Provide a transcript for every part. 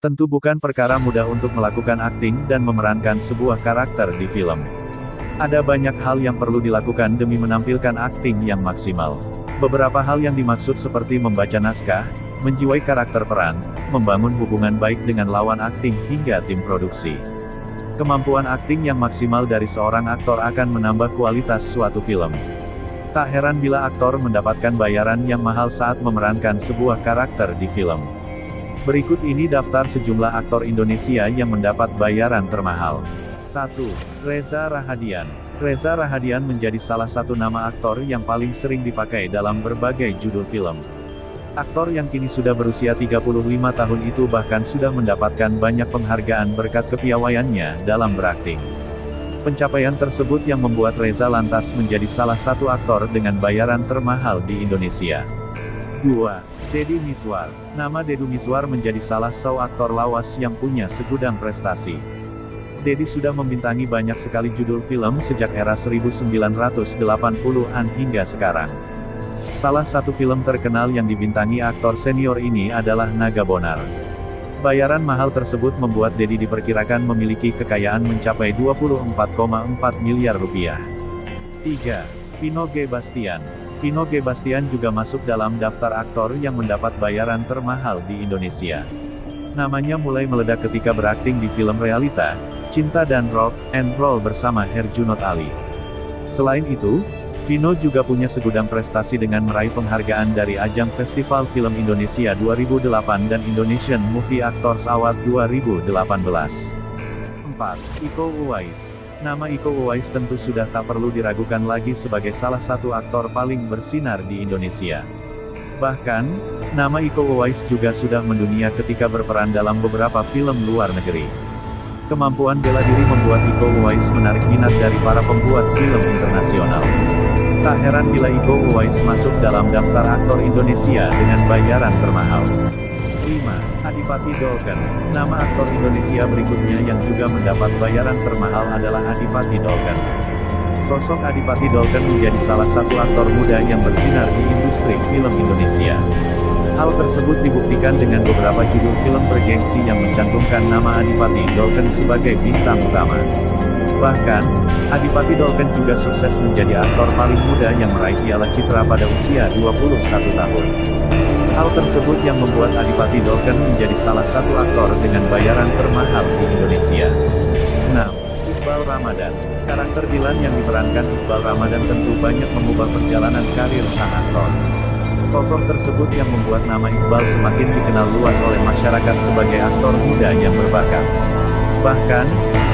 Tentu bukan perkara mudah untuk melakukan akting dan memerankan sebuah karakter di film. Ada banyak hal yang perlu dilakukan demi menampilkan akting yang maksimal. Beberapa hal yang dimaksud seperti membaca naskah, menjiwai karakter peran, membangun hubungan baik dengan lawan akting hingga tim produksi. Kemampuan akting yang maksimal dari seorang aktor akan menambah kualitas suatu film. Tak heran bila aktor mendapatkan bayaran yang mahal saat memerankan sebuah karakter di film. Berikut ini daftar sejumlah aktor Indonesia yang mendapat bayaran termahal. 1. Reza Rahadian. Reza Rahadian menjadi salah satu nama aktor yang paling sering dipakai dalam berbagai judul film. Aktor yang kini sudah berusia 35 tahun itu bahkan sudah mendapatkan banyak penghargaan berkat kepiawaiannya dalam berakting. Pencapaian tersebut yang membuat Reza lantas menjadi salah satu aktor dengan bayaran termahal di Indonesia. 2. Deddy Mizwar. Nama Deddy Mizwar menjadi salah satu aktor lawas yang punya segudang prestasi. Deddy sudah membintangi banyak sekali judul film sejak era 1980-an hingga sekarang. Salah satu film terkenal yang dibintangi aktor senior ini adalah Naga Bonar. Bayaran mahal tersebut membuat Deddy diperkirakan memiliki kekayaan mencapai 24,4 miliar rupiah. 3. Vino G. Bastian. Vino G. Bastian juga masuk dalam daftar aktor yang mendapat bayaran termahal di Indonesia. Namanya mulai meledak ketika berakting di film realita, Cinta dan Rock and Roll bersama Herjunot Ali. Selain itu, Vino juga punya segudang prestasi dengan meraih penghargaan dari ajang Festival Film Indonesia 2008 dan Indonesian Movie Actors Award 2018. 4. Iko Uwais. Nama Iko Uwais tentu sudah tak perlu diragukan lagi sebagai salah satu aktor paling bersinar di Indonesia. Bahkan, nama Iko Uwais juga sudah mendunia ketika berperan dalam beberapa film luar negeri. Kemampuan bela diri membuat Iko Uwais menarik minat dari para pembuat film internasional. Tak heran bila Iko Uwais masuk dalam daftar aktor Indonesia dengan bayaran termahal. 5. Adipati Dolken. Nama aktor Indonesia berikutnya yang juga mendapat bayaran termahal adalah Adipati Dolken. Sosok Adipati Dolken menjadi salah satu aktor muda yang bersinar di industri film Indonesia. Hal tersebut dibuktikan dengan beberapa judul film bergengsi yang mencantumkan nama Adipati Dolken sebagai bintang utama. Bahkan, Adipati Dolken juga sukses menjadi aktor paling muda yang meraih Piala Citra pada usia 21 tahun. Hal tersebut yang membuat Adipati Dolken menjadi salah satu aktor dengan bayaran termahal di Indonesia. 6. Iqbal Ramadan. Karakter Dilan yang diperankan Iqbal Ramadan tentu banyak mengubah perjalanan karir sang aktor. Tokoh tersebut yang membuat nama Iqbal semakin dikenal luas oleh masyarakat sebagai aktor muda yang berbakat. Bahkan,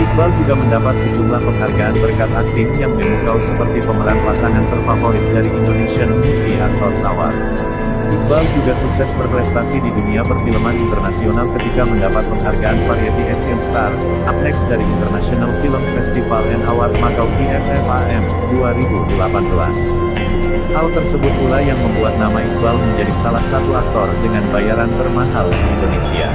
Iqbal juga mendapat sejumlah penghargaan berkat akting yang memukau seperti pemeran pasangan terfavorit dari Indonesian Movie Actors Award. Iqbal juga sukses berprestasi di dunia perfilman internasional ketika mendapat penghargaan Variety Asian Star, Up Next dari International Film Festival and Award Macau IFFAM 2018. Hal tersebut pula yang membuat nama Iqbal menjadi salah satu aktor dengan bayaran termahal di Indonesia.